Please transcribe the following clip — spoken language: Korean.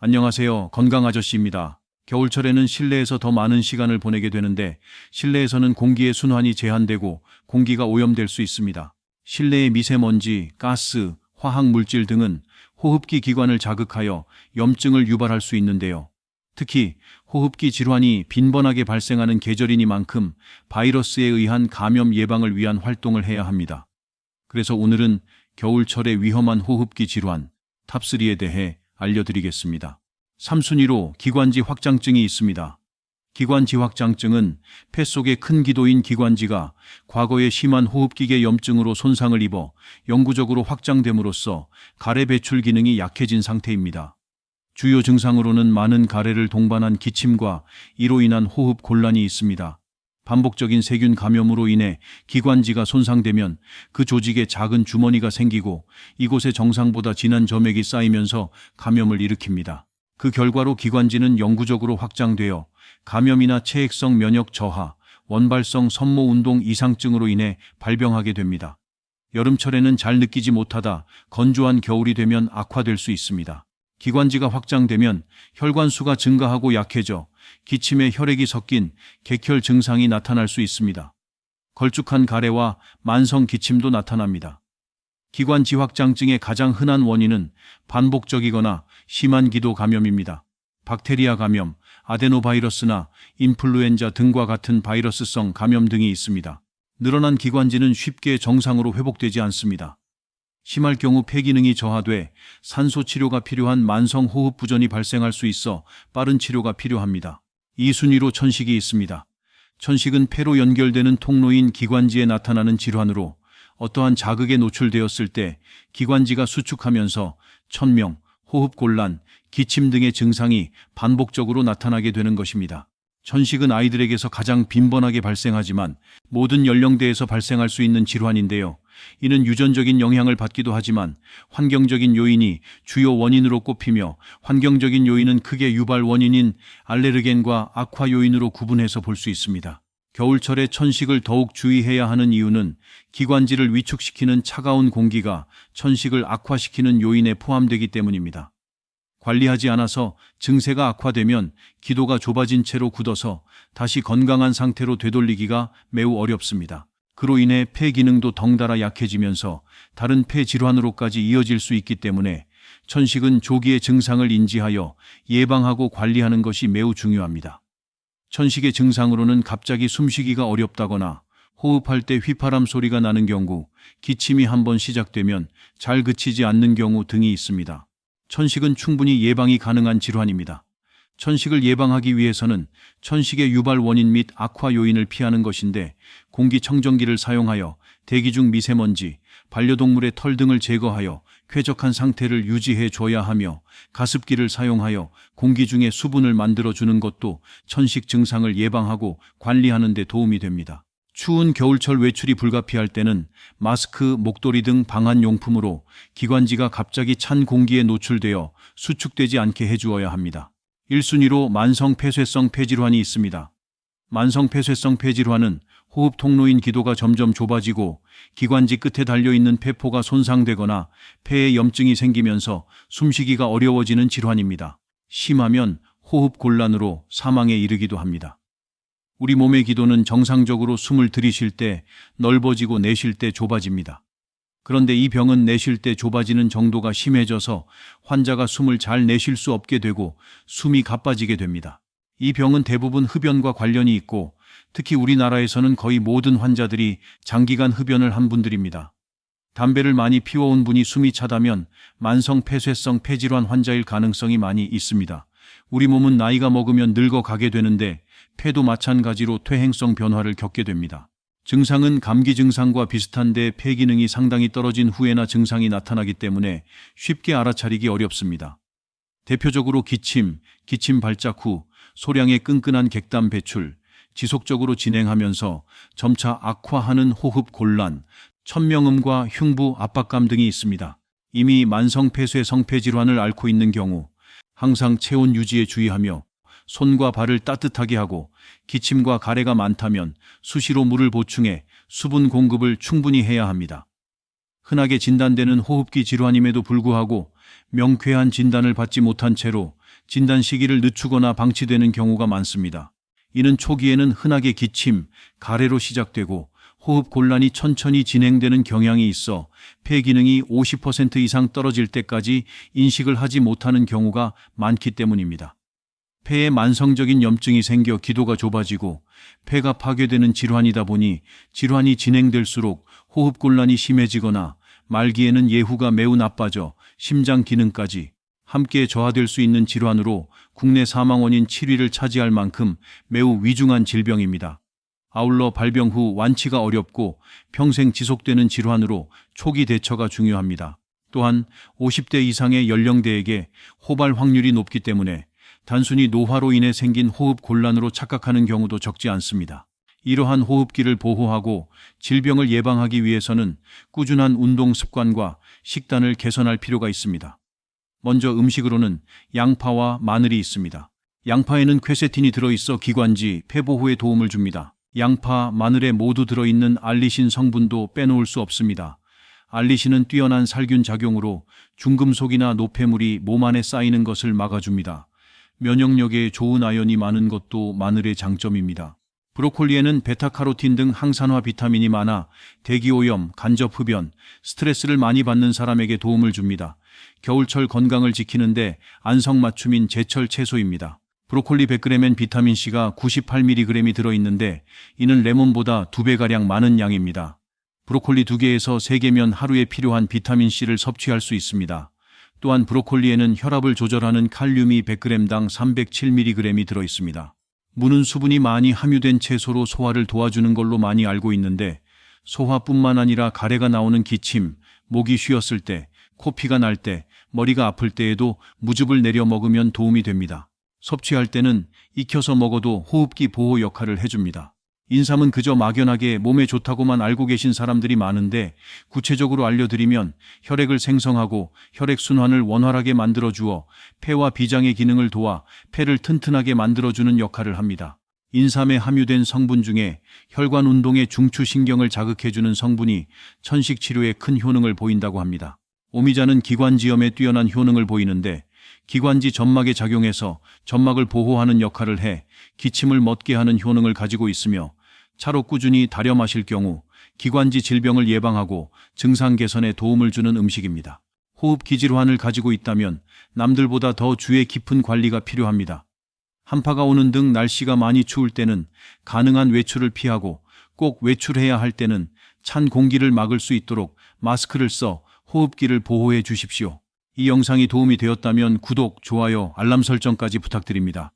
안녕하세요. 건강 아저씨입니다. 겨울철에는 실내에서 더 많은 시간을 보내게 되는데 실내에서는 공기의 순환이 제한되고 공기가 오염될 수 있습니다. 실내의 미세먼지, 가스, 화학 물질 등은 호흡기 기관을 자극하여 염증을 유발할 수 있는데요. 특히 호흡기 질환이 빈번하게 발생하는 계절이니만큼 바이러스에 의한 감염 예방을 위한 활동을 해야 합니다. 그래서 오늘은 겨울철의 위험한 호흡기 질환 탑3에 대해 알려드리겠습니다. 3순위로 기관지 확장증이 있습니다. 기관지 확장증은 폐 속의 큰 기도인 기관지가 과거에 심한 호흡기계 염증으로 손상을 입어 영구적으로 확장됨으로써 가래 배출 기능이 약해진 상태입니다. 주요 증상으로는 많은 가래를 동반한 기침과 이로 인한 호흡 곤란이 있습니다. 반복적인 세균 감염으로 인해 기관지가 손상되면 그 조직에 작은 주머니가 생기고 이곳에 정상보다 진한 점액이 쌓이면서 감염을 일으킵니다. 그 결과로 기관지는 영구적으로 확장되어 감염이나 체액성 면역 저하, 원발성 섬모 운동 이상증으로 인해 발병하게 됩니다. 여름철에는 잘 느끼지 못하다 건조한 겨울이 되면 악화될 수 있습니다. 기관지가 확장되면 혈관수가 증가하고 약해져 기침에 혈액이 섞인 객혈 증상이 나타날 수 있습니다. 걸쭉한 가래와 만성 기침도 나타납니다. 기관지 확장증의 가장 흔한 원인은 반복적이거나 심한 기도 감염입니다. 박테리아 감염, 아데노바이러스나 인플루엔자 등과 같은 바이러스성 감염 등이 있습니다. 늘어난 기관지는 쉽게 정상으로 회복되지 않습니다. 심할 경우 폐 기능이 저하돼 산소 치료가 필요한 만성 호흡 부전이 발생할 수 있어 빠른 치료가 필요합니다. 2순위로 천식이 있습니다. 천식은 폐로 연결되는 통로인 기관지에 나타나는 질환으로 어떠한 자극에 노출되었을 때 기관지가 수축하면서 천명, 호흡 곤란, 기침 등의 증상이 반복적으로 나타나게 되는 것입니다. 천식은 아이들에게서 가장 빈번하게 발생하지만 모든 연령대에서 발생할 수 있는 질환인데요. 이는 유전적인 영향을 받기도 하지만 환경적인 요인이 주요 원인으로 꼽히며 환경적인 요인은 크게 유발 원인인 알레르겐과 악화 요인으로 구분해서 볼 수 있습니다. 겨울철에 천식을 더욱 주의해야 하는 이유는 기관지를 위축시키는 차가운 공기가 천식을 악화시키는 요인에 포함되기 때문입니다. 관리하지 않아서 증세가 악화되면 기도가 좁아진 채로 굳어서 다시 건강한 상태로 되돌리기가 매우 어렵습니다. 그로 인해 폐 기능도 덩달아 약해지면서 다른 폐 질환으로까지 이어질 수 있기 때문에 천식은 조기에 증상을 인지하여 예방하고 관리하는 것이 매우 중요합니다. 천식의 증상으로는 갑자기 숨쉬기가 어렵다거나 호흡할 때 휘파람 소리가 나는 경우, 기침이 한번 시작되면 잘 그치지 않는 경우 등이 있습니다. 천식은 충분히 예방이 가능한 질환입니다. 천식을 예방하기 위해서는 천식의 유발 원인 및 악화 요인을 피하는 것인데 공기청정기를 사용하여 대기 중 미세먼지, 반려동물의 털 등을 제거하여 쾌적한 상태를 유지해 줘야 하며 가습기를 사용하여 공기 중에 수분을 만들어주는 것도 천식 증상을 예방하고 관리하는 데 도움이 됩니다. 추운 겨울철 외출이 불가피할 때는 마스크, 목도리 등 방한용품으로 기관지가 갑자기 찬 공기에 노출되어 수축되지 않게 해주어야 합니다. 1순위로 만성 폐쇄성 폐질환이 있습니다. 만성 폐쇄성 폐질환은 호흡 통로인 기도가 점점 좁아지고 기관지 끝에 달려있는 폐포가 손상되거나 폐에 염증이 생기면서 숨쉬기가 어려워지는 질환입니다. 심하면 호흡 곤란으로 사망에 이르기도 합니다. 우리 몸의 기도는 정상적으로 숨을 들이쉴 때 넓어지고 내쉴 때 좁아집니다. 그런데 이 병은 내쉴 때 좁아지는 정도가 심해져서 환자가 숨을 잘 내쉴 수 없게 되고 숨이 가빠지게 됩니다. 이 병은 대부분 흡연과 관련이 있고 특히 우리나라에서는 거의 모든 환자들이 장기간 흡연을 한 분들입니다. 담배를 많이 피워온 분이 숨이 차다면 만성 폐쇄성 폐질환 환자일 가능성이 많이 있습니다. 우리 몸은 나이가 먹으면 늙어가게 되는데 폐도 마찬가지로 퇴행성 변화를 겪게 됩니다. 증상은 감기 증상과 비슷한데 폐 기능이 상당히 떨어진 후에나 증상이 나타나기 때문에 쉽게 알아차리기 어렵습니다. 대표적으로 기침 발작 후 소량의 끈끈한 객담 배출, 지속적으로 진행하면서 점차 악화하는 호흡 곤란, 천명음과 흉부 압박감 등이 있습니다. 이미 만성 폐쇄 성폐 질환을 앓고 있는 경우 항상 체온 유지에 주의하며 손과 발을 따뜻하게 하고 기침과 가래가 많다면 수시로 물을 보충해 수분 공급을 충분히 해야 합니다. 흔하게 진단되는 호흡기 질환임에도 불구하고 명쾌한 진단을 받지 못한 채로 진단 시기를 늦추거나 방치되는 경우가 많습니다. 이는 초기에는 흔하게 기침, 가래로 시작되고 호흡 곤란이 천천히 진행되는 경향이 있어 폐 기능이 50% 이상 떨어질 때까지 인식을 하지 못하는 경우가 많기 때문입니다. 폐에 만성적인 염증이 생겨 기도가 좁아지고 폐가 파괴되는 질환이다 보니 질환이 진행될수록 호흡 곤란이 심해지거나 말기에는 예후가 매우 나빠져 심장 기능까지 함께 저하될 수 있는 질환으로 국내 사망 원인 7위를 차지할 만큼 매우 위중한 질병입니다. 아울러 발병 후 완치가 어렵고 평생 지속되는 질환으로 초기 대처가 중요합니다. 또한 50대 이상의 연령대에게 호발 확률이 높기 때문에 단순히 노화로 인해 생긴 호흡 곤란으로 착각하는 경우도 적지 않습니다. 이러한 호흡기를 보호하고 질병을 예방하기 위해서는 꾸준한 운동 습관과 식단을 개선할 필요가 있습니다. 먼저 음식으로는 양파와 마늘이 있습니다. 양파에는 퀘세틴이 들어있어 기관지, 폐 보호에 도움을 줍니다. 양파, 마늘에 모두 들어있는 알리신 성분도 빼놓을 수 없습니다. 알리신은 뛰어난 살균 작용으로 중금속이나 노폐물이 몸 안에 쌓이는 것을 막아줍니다. 면역력에 좋은 아연이 많은 것도 마늘의 장점입니다. 브로콜리에는 베타카로틴 등 항산화 비타민이 많아 대기오염, 간접흡연, 스트레스를 많이 받는 사람에게 도움을 줍니다. 겨울철 건강을 지키는데 안성맞춤인 제철 채소입니다. 브로콜리 100g엔 비타민C가 98mg이 들어있는데 이는 레몬보다 2배가량 많은 양입니다. 브로콜리 2개에서 3개면 하루에 필요한 비타민C를 섭취할 수 있습니다. 또한 브로콜리에는 혈압을 조절하는 칼륨이 100g당 307mg이 들어있습니다. 무는 수분이 많이 함유된 채소로 소화를 도와주는 걸로 많이 알고 있는데 소화뿐만 아니라 가래가 나오는 기침, 목이 쉬었을 때, 코피가 날 때, 머리가 아플 때에도 무즙을 내려 먹으면 도움이 됩니다. 섭취할 때는 익혀서 먹어도 호흡기 보호 역할을 해줍니다. 인삼은 그저 막연하게 몸에 좋다고만 알고 계신 사람들이 많은데 구체적으로 알려드리면 혈액을 생성하고 혈액순환을 원활하게 만들어주어 폐와 비장의 기능을 도와 폐를 튼튼하게 만들어주는 역할을 합니다. 인삼에 함유된 성분 중에 혈관 운동의 중추신경을 자극해주는 성분이 천식 치료에 큰 효능을 보인다고 합니다. 오미자는 기관지염에 뛰어난 효능을 보이는데 기관지 점막에 작용해서 점막을 보호하는 역할을 해 기침을 멎게 하는 효능을 가지고 있으며 차로 꾸준히 달여 마실 경우 기관지 질병을 예방하고 증상 개선에 도움을 주는 음식입니다. 호흡기 질환을 가지고 있다면 남들보다 더 주의 깊은 관리가 필요합니다. 한파가 오는 등 날씨가 많이 추울 때는 가능한 외출을 피하고 꼭 외출해야 할 때는 찬 공기를 막을 수 있도록 마스크를 써 호흡기를 보호해 주십시오. 이 영상이 도움이 되었다면 구독, 좋아요, 알람 설정까지 부탁드립니다.